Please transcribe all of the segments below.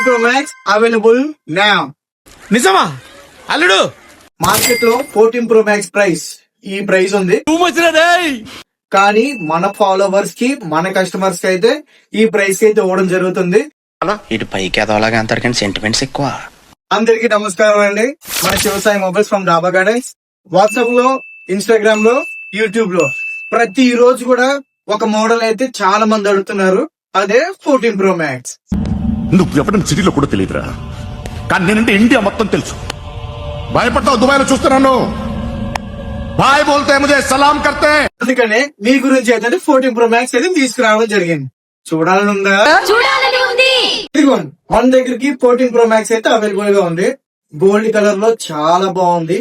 Pro Max available now. నిజమా అల్లుడు? Market లో 14 Pro Max ఈ ప్రైస్ ఉంది. కానీ మన ఫాలోవర్స్ కి, మన కస్టమర్స్ కి అయితే ఈ ప్రైస్ అయితే ఇవ్వడం జరుగుతుంది. ఇటు పైకి ఎదవలాగా అంటారు కానీ సెంటిమెంట్స్ ఎక్కువ. అందరికి నమస్కారం అండి. మన శివసాయి మొబైల్స్ ఫ్రమ్ డాబా గార్డెన్స్. వాట్సాప్ లో, ఇన్స్టాగ్రామ్ లో, యూట్యూబ్ లో ప్రతి రోజు కూడా ఒక మోడల్ అయితే చాలా మంది అడుగుతున్నారు. అదే 14 Pro Max. నువ్వు ఎప్పుడు సిటీలో కూడా తెలియదురా, కానీ నేనంటే ఇండియా మొత్తం తెలుసు. భయపడతావు, దుబాయ్ లో చూస్తున్నాను. బాయ్ బోల్తే ముజే సలాం కర్తే. అందుకనే మీ గురించి అయితే 14 Pro Max అయితే తీసుకురావడం జరిగింది. చూడాలని ఉందా? ఇదిగోండి, మన దగ్గరికి 14 Pro Max అయితే అవైలబుల్ గా ఉంది. గోల్డ్ కలర్ లో చాలా బాగుంది.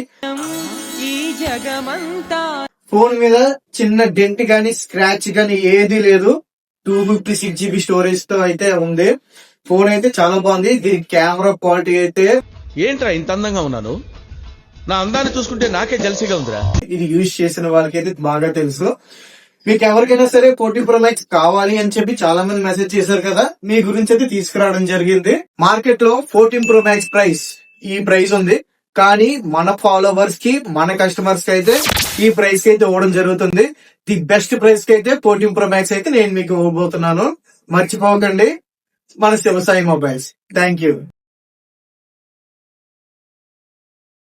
ఫోన్ మీద చిన్న డెంట్ గానీ, స్క్రాచ్ గానీ ఏది లేదు. 256 GB స్టోరేజ్ తో అయితే ఉంది. ఫోన్ అయితే చాలా బాగుంది. దీని కెమెరా క్వాలిటీ అయితే ఏంట్రా ఇంత అందంగా ఉన్నాను? నా అందాన్ని చూసుకుంటే నాకే జలసిగా ఉందిరా. ఇది యూజ్ చేసిన వాళ్ళకైతే బాగా తెలుసు. మీకు ఎవరికైనా సరే 14 Pro Max కావాలి అని చెప్పి చాలా మంది మెసేజ్ చేశారు కదా, మీ గురించి అయితే తీసుకురావడం జరిగింది. మార్కెట్ లో 14 Pro Max ఈ ప్రైస్ ఉంది. కానీ మన ఫాలోవర్స్ కి, మన కస్టమర్స్ కి అయితే ఈ ప్రైస్ కి అయితే ఇవ్వడం జరుగుతుంది. ది బెస్ట్ ప్రైస్ కి అయితే 14 Pro Max అయితే నేను మీకు ఇవ్వబోతున్నాను. మర్చిపోకండి మన శివసాయి మొబైల్స్. Thank you.